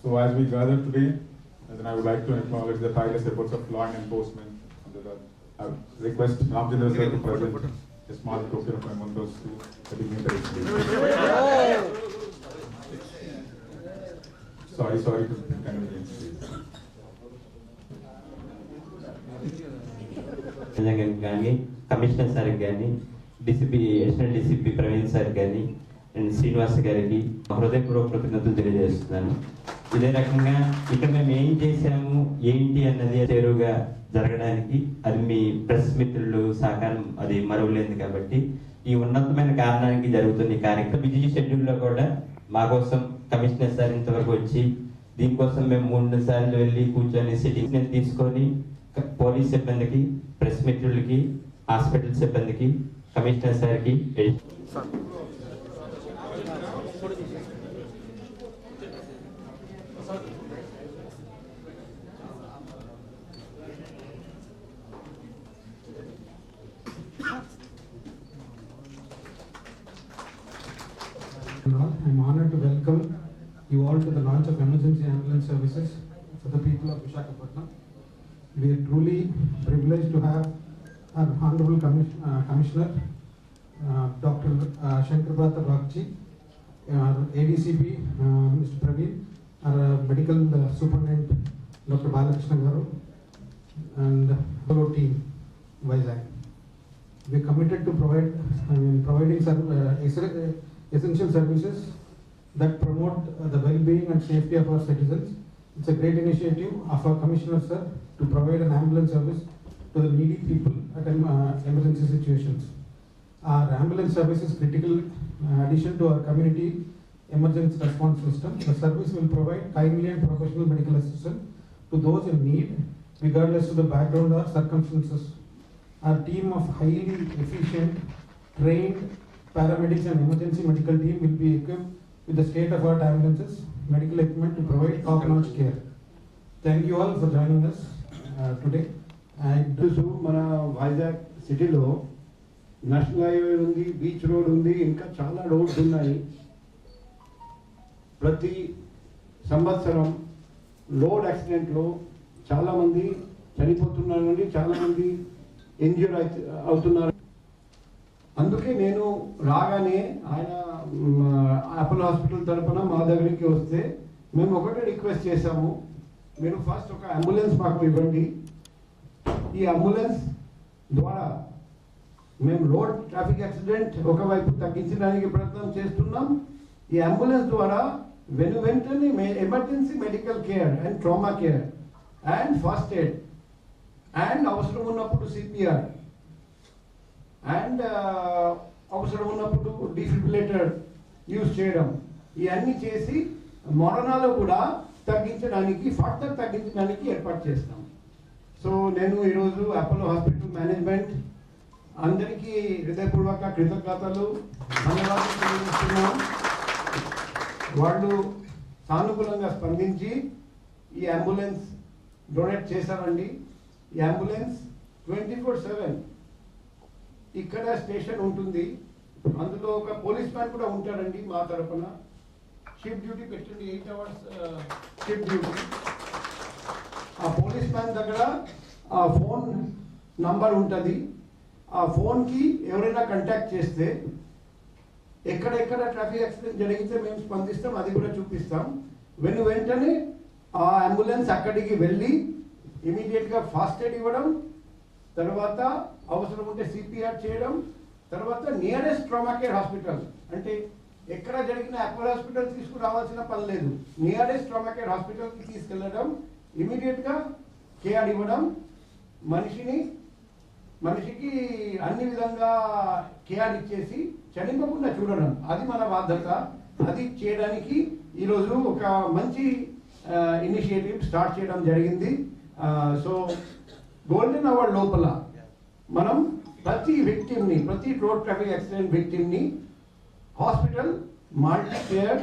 So as we gather today, then I would like to acknowledge the tireless efforts of law enforcement. I would request Ramchandra sir to present a small token of mementos to the dignitaries. Sorry to inconvenience. కానీ commissioner sir కానీ DCP additional DCP Praveen sir కానీ and Srinivas గారికి హృదయపూర్వక కృతజ్ఞతలు తెలియజేస్తున్నాను. ఇదే రకంగా ఇక్కడ మేము ఏం చేశాము ఏంటి అన్నది చేరువుగా జరగడానికి అది మీ ప్రెస్ మిత్రులు సహకారం అది మరువలేదు. కాబట్టి ఈ ఉన్నతమైన కారణానికి జరుగుతున్న ఈ కార్యక్రమం బిజీ షెడ్యూల్లో కూడా మా కోసం కమిషనర్ సార్ ఇంతవరకు వచ్చి దీనికోసం మేము 3 సార్లు వెళ్ళి కూర్చొని సిట్టింగ్ తీసుకొని పోలీస్ సిబ్బందికి, ప్రెస్ మిత్రులకి, హాస్పిటల్ సిబ్బందికి, కమిషనర్ సార్కి I'm honored to welcome you all to the launch of emergency ambulance services for the people of Visakhapatnam. We are truly privileged to have our Honorable Commissioner, Dr. Shankarpratha Rakchi, our ADCP, Mr. Praveen, our Medical Superintendent, Dr. Balakrishna Garu, and our team, Vizag. We are committed to providing essential services that promote the well-being and safety of our citizens. It's a great initiative of our Commissioner sir to provide an ambulance service to the needy people at emergency situations. Our ambulance service is critical addition to our community emergency response system. The service will provide timely and professional medical assistance to those in need, regardless of the background or circumstances. Our team of highly efficient, trained paramedics and emergency medical team will be equipped with the state-of-the-art ambulances, medical equipment to provide top-notch care. Thank you all for joining us today. మన వైజాగ్ సిటీలో national highway ఉంది, beach road ఉంది, ఇంకా చాలా roads ఉన్నాయి. ప్రతి సంవత్సరం road యాక్సిడెంట్లో చాలామంది చనిపోతున్నారండి, చాలామంది ఇంజ్యూర్ అవుతున్నారు. అందుకే నేను రాగానే ఆయన అపోలో హాస్పిటల్ తరఫున మా దగ్గరికి వస్తే మేము ఒకటే రిక్వెస్ట్ చేశాము, మీరు ఫస్ట్ ఒక అంబులెన్స్ మాకు ఇవ్వండి. ఈ అంబులెన్స్ ద్వారా మేము రోడ్ ట్రాఫిక్ యాక్సిడెంట్ ఒకవైపు తగ్గించడానికి ప్రయత్నం చేస్తున్నాం. ఈ అంబులెన్స్ ద్వారా వెంటనే emergency medical care and trauma care and first aid and అవసరం ఉన్నప్పుడు సిపిఆర్ అండ్ అవసరం ఉన్నప్పుడు డిఫిబ్రిలేటర్ యూజ్ చేయడం, ఇవన్నీ చేసి మరణాలు కూడా ఫర్దర్ తగ్గించడానికి ఏర్పాటు చేస్తాం. సో నేను ఈరోజు అపోలో హాస్పిటల్ మేనేజ్మెంట్ అందరికీ హృదయపూర్వక కృతజ్ఞతలు, ధన్యవాదాలు తెలియజేస్తున్నాం. వాళ్ళు సానుకూలంగా స్పందించి ఈ అంబులెన్స్ డొనేట్ చేశారండి. ఈ అంబులెన్స్ 24/7 ఇక్కడ స్టేషన్ ఉంటుంది, అందులో ఒక పోలీస్ మ్యాన్ కూడా ఉంటాడండి మా తరఫున. షిఫ్ట్ డ్యూటీ పెట్టండి, 8 hours షిఫ్ట్ డ్యూటీ. ఆ పోలీస్ మ్యాన్ దగ్గర ఆ ఫోన్ నంబర్ ఉంటుంది. ఆ ఫోన్కి ఎవరైనా కాంటాక్ట్ చేస్తే ఎక్కడెక్కడ ట్రాఫిక్ యాక్సిడెంట్ జరిగితే మేము స్పందిస్తాం, అది కూడా చూపిస్తాం. వెంటనే ఆ అంబులెన్స్ అక్కడికి వెళ్ళి ఇమీడియట్గా ఫాస్ట్ ఎయిడ్ ఇవ్వడం, తర్వాత అవసరం ఉంటే సిపిఆర్ చేయడం, తర్వాత నియరెస్ట్ ట్రామా కేర్ హాస్పిటల్, అంటే ఎక్కడ జరిగిన అపోలో హాస్పిటల్ తీసుకురావాల్సిన పని లేదు, నియరెస్ట్ ట్రామా కేర్ హాస్పిటల్కి తీసుకెళ్ళడం, ఇమీడియట్గా కేర్ ఇవ్వడం, మనిషికి అన్ని విధంగా కేర్ ఇచ్చేసి చనిపోకుండా చూడడం, అది మన బాధ్యత. అది చేయడానికి ఈరోజు ఒక మంచి ఇనిషియేటివ్ స్టార్ట్ చేయడం జరిగింది. సో గోల్డెన్ అవర్ లోపల మనం ప్రతి విక్టిమ్ని, ప్రతి రోడ్ ట్రాఫిక్ యాక్సిడెంట్ విక్టిమ్ని hospital multi care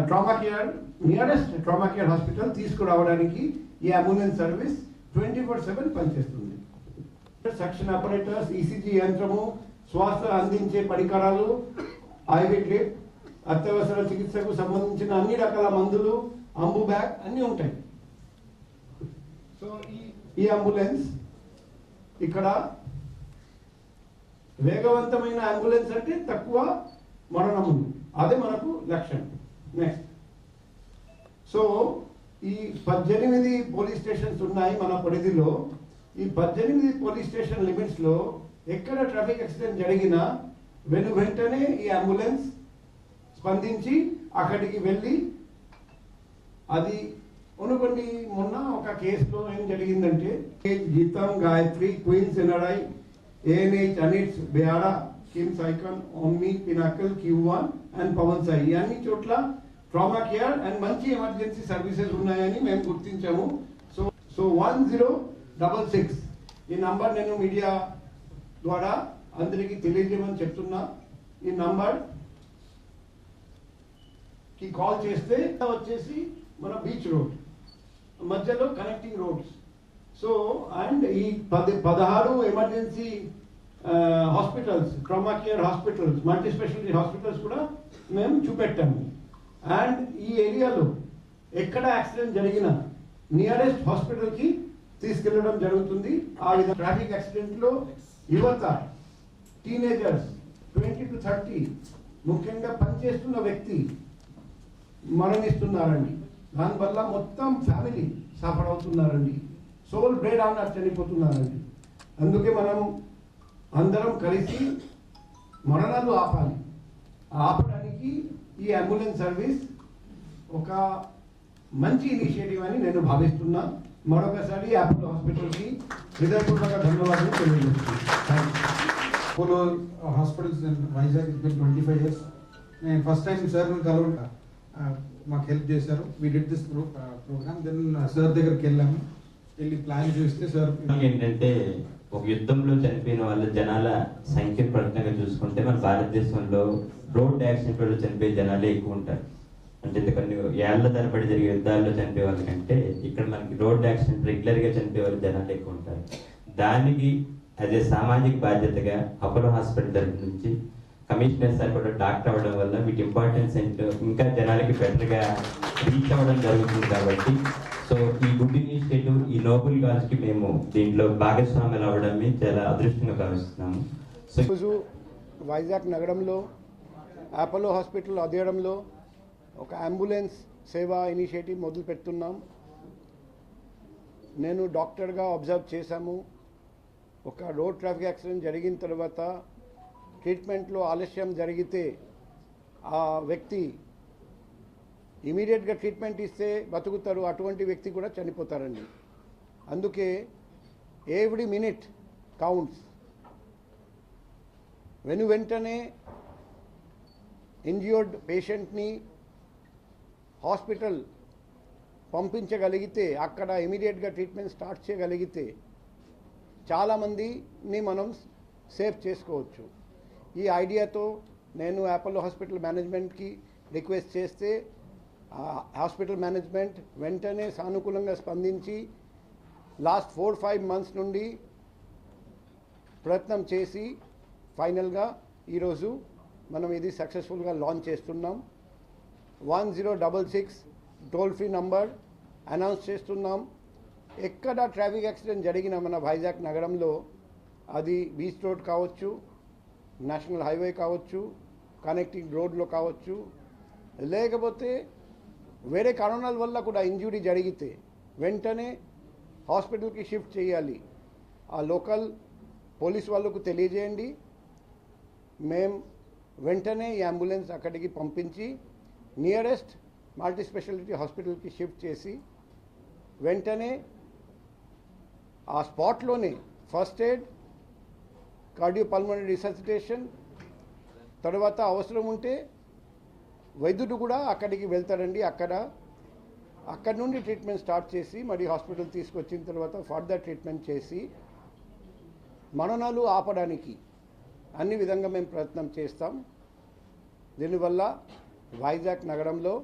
trauma care nearest trauma care hospital తీసుకురావడానికి ఈ అంబులెన్స్ సర్వీస్ 24/7 పనిచేస్తుంది. సక్షన్ ఆపరేటర్స్, ఈసీజీ యంత్రము, శ్వాస అందించే పరికరాలు, ఐవి డ్రిప్, అత్యవసర చికిత్సకు సంబంధించిన అన్ని రకాల మందులు, అంబు బ్యాగ్ అన్నీ ఉంటాయి. సో ఈ అంబులెన్స్ ఇక్కడ వేగవంతమైన అంబులెన్స్ అంటే తక్కువ మరణములు, అదే మనకు లక్ష్యం. నెక్స్ట్, సో ఈ 18 పోలీస్ స్టేషన్స్ ఉన్నాయి మన పరిధిలో. ఈ 18 పోలీస్ స్టేషన్ లిమిట్స్లో ఎక్కడ ట్రాఫిక్ యాక్సిడెంట్ జరిగినా వెంటనే ఈ అంబులెన్స్ స్పందించి అక్కడికి వెళ్ళి, అది అనుకోండి మొన్న ఒక కేసులో ఏం జరిగిందంటే GITAM, Gayatri, Queens NRI, ANH, ANITS, బేయాడా, KIMS Icon, Omni, Pinnacle, Q1 and Pavan Sai, ఈ అన్ని చోట్ల ట్రామా కేర్ అండ్ మంచి ఎమర్జెన్సీ సర్వీసెస్ ఉన్నాయని మేము గుర్తించాము. సో 1066 ఈ నంబర్ నేను మీడియా ద్వారా అందరికీ తెలియజేయమని చెప్తున్నా. ఈ నంబర్ కి కాల్ చేస్తే వచ్చేసి మన బీచ్ రోడ్ మధ్యలో కనెక్టింగ్ రోడ్స్. సో అండ్ ఈ 16 emergency hospitals, trauma care hospitals, multi speciality hospitals కూడా మేము చూపెట్టాము. అండ్ ఈ ఏరియాలో ఎక్కడ యాక్సిడెంట్ జరిగినా నియరెస్ట్ హాస్పిటల్కి తీసుకెళ్లడం జరుగుతుంది. ఆ విధంగా ట్రాఫిక్ యాక్సిడెంట్లో యువత, టీనేజర్స్ 20 to 30 ముఖ్యంగా పనిచేస్తున్న వ్యక్తి మరణిస్తున్నారండి. దానివల్ల మొత్తం ఫ్యామిలీ సఫర్ అవుతున్నారండి. సోల్ బ్రేడ్ ఆనర్ చనిపోతున్నారండి. అందుకే మనం అందరం కలిసి మరణాలు ఆపాలి. ఆపడానికి ఈ అంబులెన్స్ సర్వీస్ ఒక మంచి ఇనిషియేటివ్ అని నేను భావిస్తున్నా. మరొకసారి అపోలో హాస్పిటల్కి హృదయపూర్వక ధన్యవాదాలు తెలియజేస్తున్నాను. Apollo hospitals in Vizag has been 25 years. నేను ఫస్ట్ టైం సార్ కలవక మాకు హెల్ప్ చేశారు. We did this programme. Then sir దగ్గరికి వెళ్ళాము. వెళ్ళి ప్లాన్ చూస్తే సార్ ఏంటంటే ఒక యుద్ధంలో చనిపోయిన వాళ్ళ జనాల సంఖ్య పరంగా చూసుకుంటే మన భారతదేశంలో రోడ్ యాక్సిడెంట్ వల్ల చనిపోయే జనాలే ఎక్కువ ఉంటారు. అంటే కొన్ని ఏళ్ల తరబడి జరిగే యుద్ధాల్లో చనిపోయే వాళ్ళ కంటే ఇక్కడ మనకి రోడ్ యాక్సిడెంట్ రెగ్యులర్గా చనిపోయే వాళ్ళ జనాలు ఎక్కువ ఉంటారు. దానికి అదే సామాజిక బాధ్యతగా అపోలో హాస్పిటల్ తరఫు నుంచి కమిషనర్ సార్ కూడా డాక్టర్ అవ్వడం వల్ల వీటి ఇంపార్టెన్స్ ఏంటో ఇంకా జనాలకి బెటర్గా రీచ్ అవ్వడం జరుగుతుంది. కాబట్టి సో ఈ గుడ్ ఇనిషియేటివ్, ఈ నోబుల్ కాజ్కి మేము దీంట్లో భాగస్వాములు అవ్వడం చాలా అదృష్టంగా భావిస్తున్నాము. సో ఈరోజు వైజాగ్ నగరంలో అపోలో హాస్పిటల్ అధ్యయనంలో ఒక అంబులెన్స్ సేవా ఇనిషియేటివ్ మొదలు పెడుతున్నాం. నేను డాక్టర్గా అబ్జర్వ్ చేశాము. ఒక రోడ్ ట్రాఫిక్ యాక్సిడెంట్ జరిగిన తర్వాత ట్రీట్మెంట్లో ఆలస్యం జరిగితే ఆ వ్యక్తి ఇమీడియట్గా ట్రీట్మెంట్ ఇస్తే బతుకుతారు, అటువంటి వ్యక్తి కూడా చనిపోతారండి. అందుకే ఎవ్రీ మినిట్ కౌంట్స్. వెంటనే ఇంజ్యూర్డ్ పేషెంట్ని హాస్పిటల్ పంపించగలిగితే, అక్కడ ఇమీడియట్గా ట్రీట్మెంట్ స్టార్ట్ చేయగలిగితే చాలామందిని మనం సేవ్ చేసుకోవచ్చు. ఈ ఐడియాతో నేను అపోలో హాస్పిటల్ మేనేజ్మెంట్కి రిక్వెస్ట్ చేస్తే హాస్పిటల్ మేనేజ్మెంట్ వెంటనే సానుకూలంగా స్పందించి లాస్ట్ 4-5 months నుండి ప్రయత్నం చేసి ఫైనల్గా ఈరోజు మనం ఇది సక్సెస్ఫుల్గా లాంచ్ చేస్తున్నాం. 1066 టోల్ ఫ్రీ నంబర్ అనౌన్స్ చేస్తున్నాం. ఎక్కడ ట్రాఫిక్ యాక్సిడెంట్ జరిగినా మన వైజాగ్ నగరంలో, అది బీచ్ రోడ్ కావచ్చు, నేషనల్ హైవే కావచ్చు, కనెక్టింగ్ రోడ్లో కావచ్చు, లేకపోతే వేరే కారణాల వల్ల కూడా ఇంజురీ జరిగితే వెంటనే హాస్పిటల్కి షిఫ్ట్ చేయాలి. ఆ లోకల్ పోలీస్ వాళ్ళకు తెలియజేయండి. మేము వెంటనే ఈ అంబులెన్స్ అక్కడికి పంపించి నియరెస్ట్ మల్టీ స్పెషాలిటీ హాస్పిటల్కి షిఫ్ట్ చేసి వెంటనే ఆ స్పాట్లోనే ఫస్ట్ ఎయిడ్, కార్డియోపల్మనరీ రిససిటేషన్, తర్వాత అవసరం ఉంటే వైద్యుడు కూడా అక్కడికి వెళ్తారండి. అక్కడ నుండి ట్రీట్మెంట్ స్టార్ట్ చేసి మరి హాస్పిటల్ తీసుకొచ్చిన తర్వాత ఫర్దర్ ట్రీట్మెంట్ చేసి మరణాలు ఆపడానికి అన్ని విధంగా మేము ప్రయత్నం చేస్తాం. దీనివల్ల వైజాగ్ నగరంలో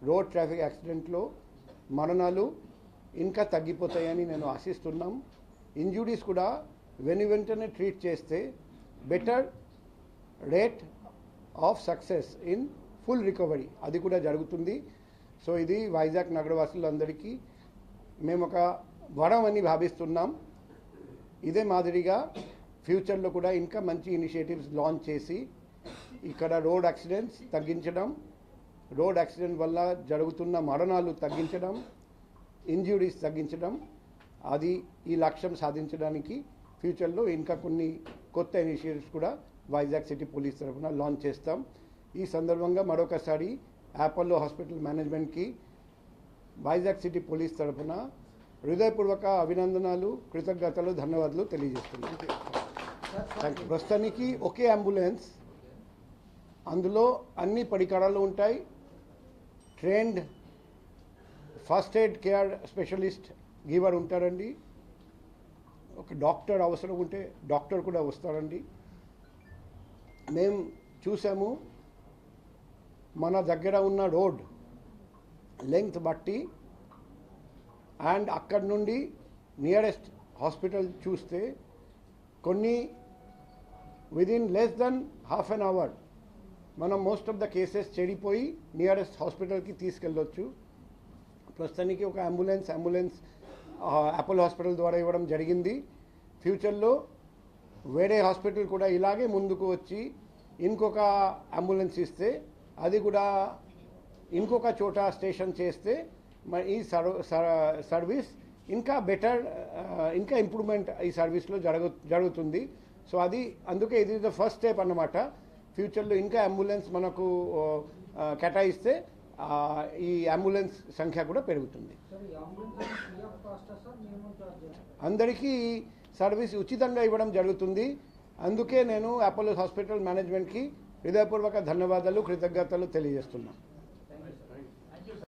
రోడ్ ట్రాఫిక్ యాక్సిడెంట్లో మరణాలు ఇంకా తగ్గిపోతాయని నేను ఆశిస్తున్నాం. ఇంజురీస్ కూడా వెంటనే ట్రీట్ చేస్తే better rate of success in full recovery అది కూడా జరుగుతుంది. సో ఇది వైజాగ్ నగరవాసులందరికీ మేము ఒక వరం అని భావిస్తున్నాం. ఇదే మాదిరిగా ఫ్యూచర్లో కూడా ఇంకా మంచి ఇనిషియేటివ్స్ లాంచ్ చేసి ఇక్కడ రోడ్ యాక్సిడెంట్స్ తగ్గించడం, రోడ్ యాక్సిడెంట్ వల్ల జరుగుతున్న మరణాలు తగ్గించడం, ఇంజ్యూరీస్ తగ్గించడం, అది ఈ లక్ష్యం సాధించడానికి ఫ్యూచర్లో ఇంకా కొన్ని కొత్త ఇనిషియేటివ్స్ కూడా వైజాగ్ సిటీ పోలీస్ తరఫున లాంచ్ చేస్తాం. ఈ సందర్భంగా మరొకసారి అపోలో హాస్పిటల్ మేనేజ్మెంట్కి వైజాగ్ సిటీ పోలీస్ తరఫున హృదయపూర్వక అభినందనలు, కృతజ్ఞతలు, ధన్యవాదాలు తెలియజేస్తున్నాను. Thank you. ప్రస్తుతానికి ఒకే అంబులెన్స్, అందులో అన్ని పరికరాలు ఉంటాయి. Trained first aid care specialist giver ఉంటారండి. ఒక డాక్టర్ అవసరం ఉంటే డాక్టర్ కూడా వస్తారండి. మేము చూసాము మన దగ్గర ఉన్న రోడ్ లెంగ్త్ బట్టి అండ్ అక్కడి నుండి నియరెస్ట్ హాస్పిటల్ చూస్తే కొన్ని within less than half an hour మనం మోస్ట్ ఆఫ్ ద కేసెస్ చెడిపోయి నియరెస్ట్ హాస్పిటల్కి తీసుకెళ్ళొచ్చు. ప్రస్తుతానికి ఒక అంబులెన్స్ అపోలో హాస్పిటల్ ద్వారా ఇవ్వడం జరిగింది. ఫ్యూచర్లో వేరే హాస్పిటల్ కూడా ఇలాగే ముందుకు వచ్చి ఇంకొక అంబులెన్స్ ఇస్తే, అది కూడా ఇంకొక చోట స్టేషన్ చేస్తే ఈ సర్వీస్ ఇంకా బెటర్, ఇంకా ఇంప్రూవ్మెంట్ ఈ సర్వీస్లో జరుగుతుంది. సో అది అందుకే ఇది ద ఫస్ట్ స్టెప్ అన్నమాట. ఫ్యూచర్లో ఇంకా అంబులెన్స్ మనకు కేటాయిస్తే ఈ అంబులెన్స్ సంఖ్య కూడా పెరుగుతుంది. అందరికీ సర్వీస్ ఉచితంగా ఇవ్వడం జరుగుతుంది. అందుకే నేను అపోలో హాస్పిటల్ మేనేజ్మెంట్కి హృదయపూర్వక ధన్యవాదాలు, కృతజ్ఞతలు తెలియజేస్తున్నాను.